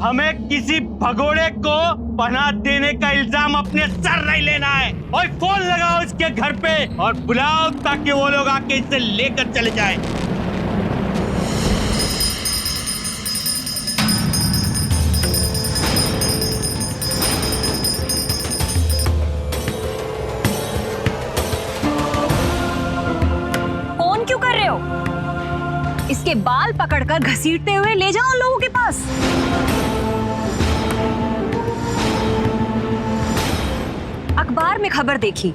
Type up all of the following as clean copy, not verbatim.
हमें किसी भगोड़े को पनाह देने का इल्जाम अपने सर नहीं लेना है। और फोन लगाओ इसके घर पे और बुलाओ ताकि वो लोग आके इसे लेकर चले जाएं। फोन क्यों कर रहे हो? इसके बाल पकड़कर घसीटते हुए ले जाओ लोगों के पास। अखबार में खबर देखी,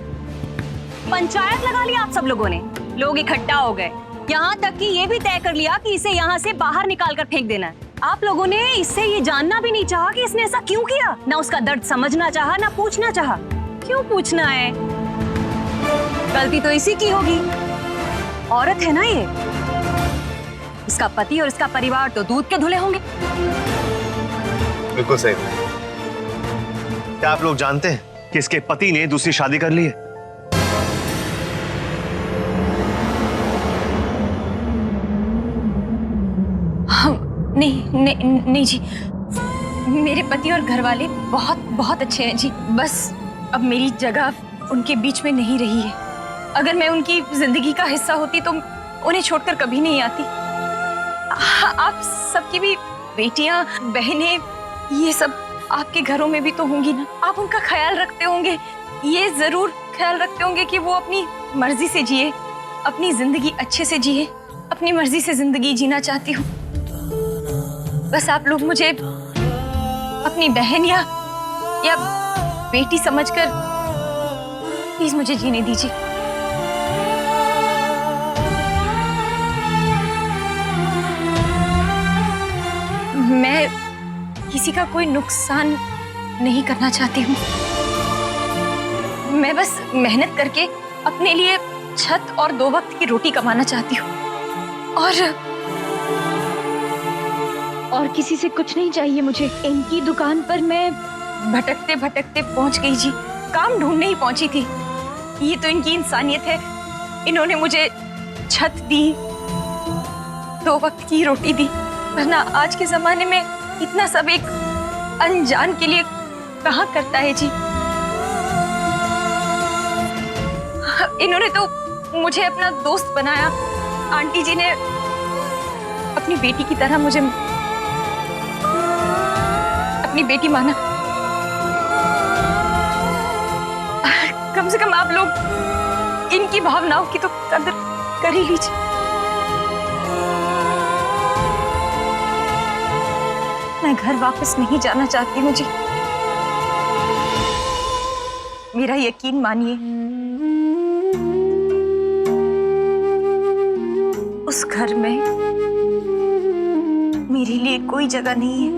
पंचायत लगा लिया आप सब लोगों ने, लोग इकट्ठा हो गए, यहाँ तक कि ये भी तय कर लिया कि इसे यहाँ से बाहर निकाल कर फेंक देना है। आप लोगों ने इससे ये जानना भी नहीं चाहा कि इसने ऐसा क्यों किया, ना उसका दर्द समझना चाहा, ना पूछना चाहा। क्यों पूछना है? गलती तो इसी की होगी, औरत है ना ये। इसका पति और इसका परिवार तो दूध के धुले होंगे। बिल्कुल सही। क्या आप लोग जानते हैं कि इसके पति ने दूसरी शादी कर ली है? नहीं जी, मेरे पति और घर वाले बहुत बहुत अच्छे हैं जी। बस अब मेरी जगह उनके बीच में नहीं रही है। अगर मैं उनकी जिंदगी का हिस्सा होती तो उन्हें छोड़कर कभी नहीं आती। आप सबकी भी बेटियां, बहनें, ये सब आपके घरों में भी तो होंगी ना। आप उनका ख्याल रखते होंगे, ये जरूर ख्याल रखते होंगे कि वो अपनी मर्जी से जिए, अपनी जिंदगी अच्छे से जिए। अपनी मर्जी से जिंदगी जीना चाहती हूँ। बस आप लोग मुझे अपनी बहन या बेटी समझकर प्लीज मुझे जीने दीजिए। मैं किसी का कोई नुकसान नहीं करना चाहती हूँ। मैं बस मेहनत करके अपने लिए छत और 2 वक्त की रोटी कमाना चाहती हूँ। और किसी से कुछ नहीं चाहिए मुझे। इनकी दुकान पर मैं भटकते भटकते पहुंच गई जी। काम ढूंढने ही पहुंची थी। ये तो इनकी इंसानियत है। इन्होंने मुझे छत दी, 2 वक्त की रोटी दी। वरना आज के जमाने में इतना सब एक अनजान के लिए कहाँ करता है जी। इन्होंने तो मुझे अपना दोस्त बनाया। आंटी जी ने अपनी बेटी की तरह मुझे अपनी बेटी माना। कम से कम आप लोग इनकी भावनाओं की तो कदर कर ही लीजिए। मैं घर वापस नहीं जाना चाहती हूँ जी। मेरा यकीन मानिए, उस घर में मेरे लिए कोई जगह नहीं है।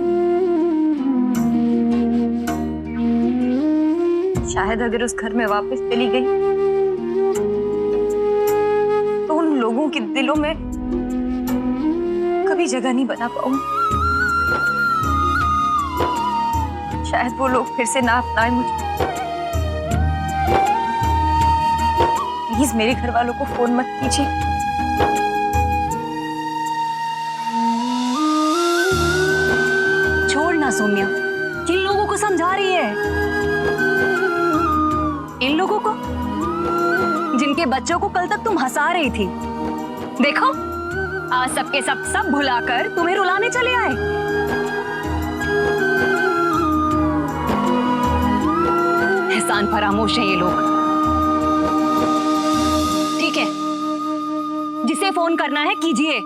शायद अगर उस घर में वापस चली गई तो उन लोगों के दिलों में कभी जगह नहीं बना पाऊंगी। शायद वो लोग फिर से ना अपनाए मुझे। प्लीज मेरे घर वालों को फोन मत कीजिए। छोड़ना सौम्या, किन लोगों को समझा रही है? इन लोगों को जिनके बच्चों को कल तक तुम हंसा रही थी। देखो आज सबके सब भुलाकर तुम्हें रुलाने चले आए। एहसान फरामोश हैं ये लोग। ठीक है, जिसे फोन करना है कीजिए,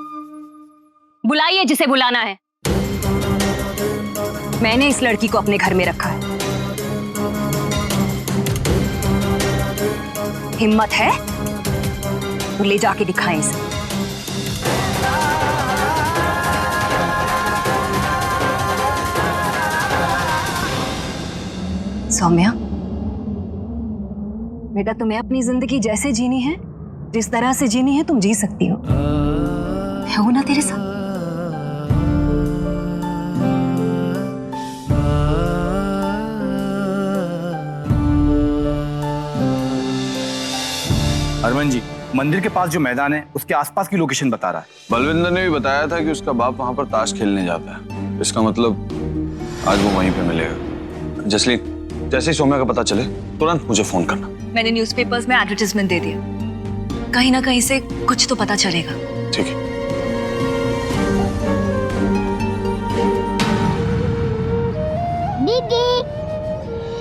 बुलाइए जिसे बुलाना है। मैंने इस लड़की को अपने घर में रखा है। हिम्मत है तो ले जाके दिखाएं इसे। सौम्या बेटा, तुम्हें अपनी जिंदगी जैसे जीनी है, जिस तरह से जीनी है, तुम जी सकती हो। मैं हूं ना तेरे साथ। हरमन जी, मंदिर के पास जो मैदान है उसके आसपास की लोकेशन बता रहा है। बलविंदर ने भी बताया था कि उसका बाप वहां पर ताश खेलने जाता है। इसका मतलब आज वो वहीं पे मिलेगा। जैसे ही सौम्या का पता चले तुरंत मुझे फोन करना। मैंने न्यूज़पेपर्स में एडवर्टाइजमेंट दे दिया, कहीं ना कहीं से कुछ तो पता चलेगा। ठीक है। दीदी,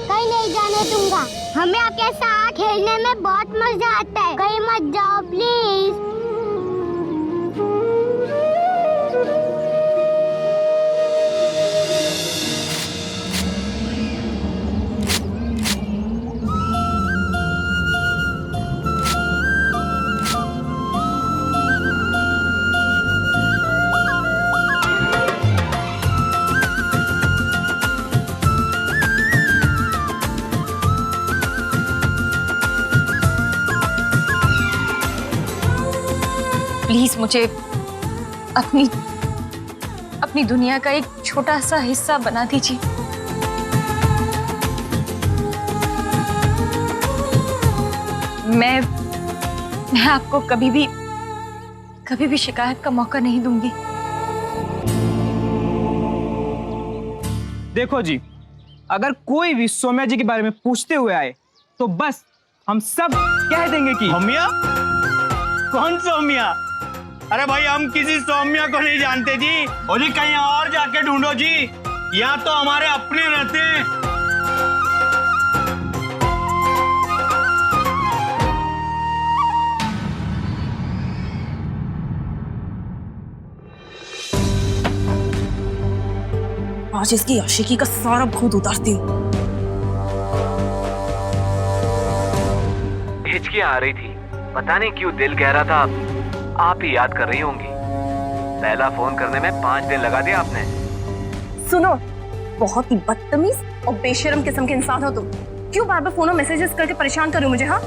कहीं नहीं जाने दूंगा। हमें आपके साथ खेलने में बहुत मजा आता है। कहीं मत जाओ प्लीज। प्लीज मुझे अपनी दुनिया का एक छोटा सा हिस्सा बना दीजिए। मैं आपको कभी भी शिकायत का मौका नहीं दूंगी। देखो जी, अगर कोई भी सौम्या जी के बारे में पूछते हुए आए तो बस हम सब कह देंगे कि सौम्या? कौन सौम्या? अरे भाई हम किसी सौम्या को नहीं जानते जी। और जी कहीं और जाके ढूंढो जी, यहाँ तो हमारे अपने रहते हैं। आज इसकी आशिकी का सारा भूत उतारती हूँ। हिचकियां आ रही थी, पता नहीं क्यों दिल कह रहा था आप ही याद कर रही होंगी। पहला फोन करने में 5 दिन लगा दिया आपने। सुनो, बहुत ही बदतमीज और बेशरम किस्म के इंसान हो तुम। क्यों बार बार फोन और मैसेजेस करके परेशान कर रहे हो मुझे? हाँ,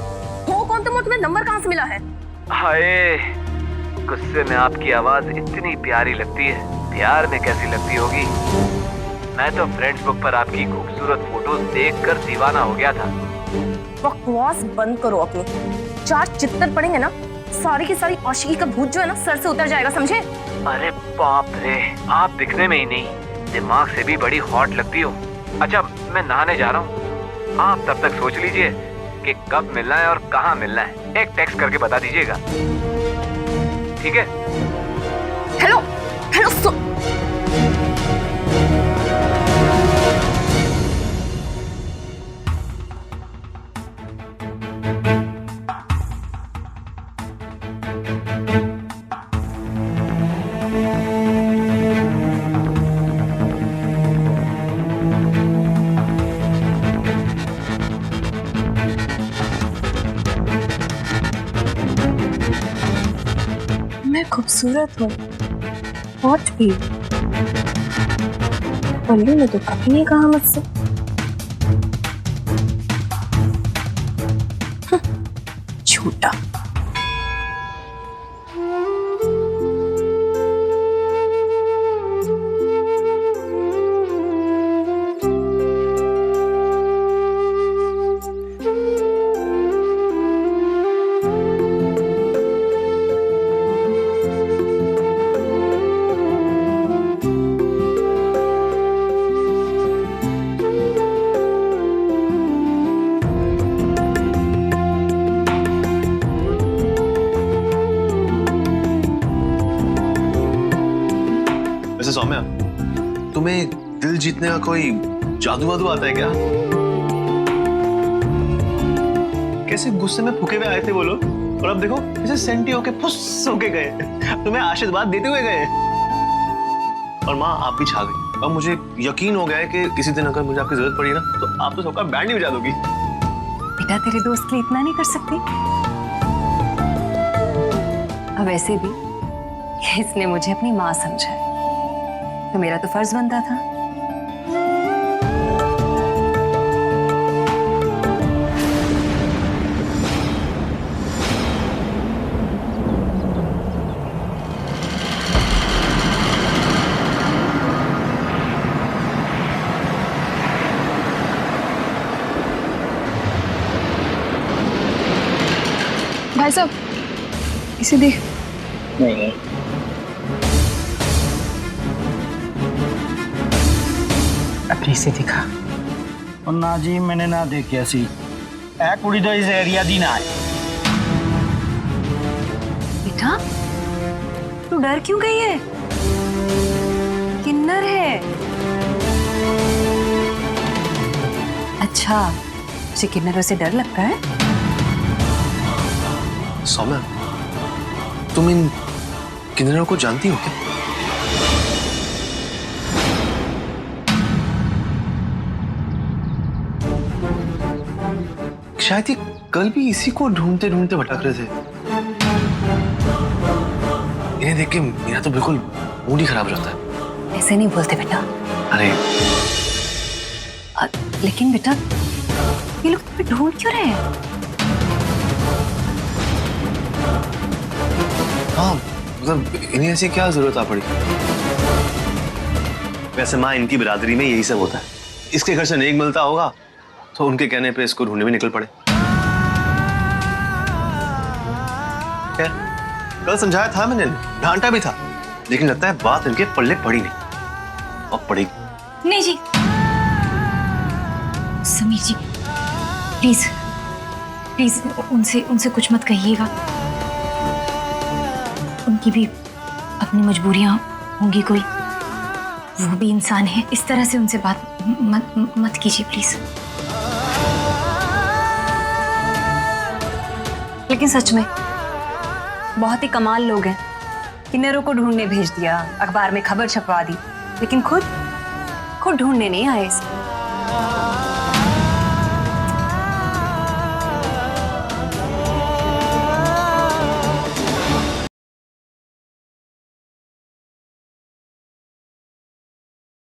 हो कौन तुम और तुम्हें नंबर कहाँ से मिला है? हाय, गुस्से में आपकी आवाज इतनी प्यारी लगती है, प्यार में कैसी लगती होगी। मैं तो फ्रेंड्स बुक पर आपकी खूबसूरत फोटोज देखकर दीवाना हो गया था। बकवास बंद करो अपनी। 4 चित्तर पड़ेंगे ना, सारी की सारी आशिकी का भूत जो है ना सर से उतर जाएगा, समझे? अरे बाप रे, आप दिखने में ही नहीं, दिमाग से भी बड़ी हॉट लगती हो। अच्छा, मैं नहाने जा रहा हूँ, आप तब तक सोच लीजिए कि कब मिलना है और कहाँ मिलना है। एक टेक्स्ट करके बता दीजिएगा, ठीक है? हेलो हेलो मैं खूबसूरत हूँ, हॉट भी। पल्लू ने तो कभी नहीं कहा मुझसे। झूठा। वैसे सौम्या, तुम्हें दिल जीतने का कोई जादू वादू आता है क्या? कैसे गुस्से में फूके हुए आए थे वो लोग, और अब देखो कैसे सेंटी होके फुस होके गए, तुम्हें आशीर्वाद देते हुए गए। और माँ आप भी छा गई। अब मुझे यकीन हो गया है कि किसी दिन अगर मुझे आपकी जरूरत पड़ी ना तो आप तो सबका बैंड ही बजा दोगी। बेटा तेरे दोस्त के लिए इतना नहीं कर सकती? अब वैसे भी इसने मुझे अपनी माँ समझा है, तो मेरा तो फर्ज बनता था। भाई साहब, इसे देख। नहीं, अपनी से दिखा। और ना जी मैंने ना देखिया सी ए कुड़ी तो इस एरिया दी ना है। बेटा तू डर क्यों गई है? किन्नर है। अच्छा उसे किन्नरों से डर लगता है? सौम्या, तुम इन किन्नरों को जानती हो क्या? शायद ये कल भी इसी को ढूंढते ढूंढते भटक रहे थे। इन्हें देख के मेरा तो बिल्कुल मूड ही खराब रहता है। ऐसे नहीं बोलते बेटा। अरे लेकिन बेटा ये लोग तुम्हें ढूंढ क्यों रहे हैं? हाँ मतलब इन्हें ऐसी क्या जरूरत आ पड़ी? वैसे माँ इनकी बिरादरी में यही सब होता है। इसके घर से नेक मिलता होगा तो उनके कहने पे इसको ढूंढने में निकल पड़े। क्या? कल समझाया था मैंने, डांटा भी था, लेकिन लगता है बात इनके पल्ले पड़ी नहीं। अब पड़ेगी। नहीं जी, समीर जी प्लीज प्लीज उनसे कुछ मत कहिएगा। उनकी भी अपनी मजबूरियां होंगी कोई, वो भी इंसान है। इस तरह से उनसे बात मत कीजिए प्लीज। लेकिन सच में बहुत ही कमाल लोग हैं। किन्नरों को ढूंढने भेज दिया, अखबार में खबर छपवा दी, लेकिन खुद ढूंढने नहीं आए।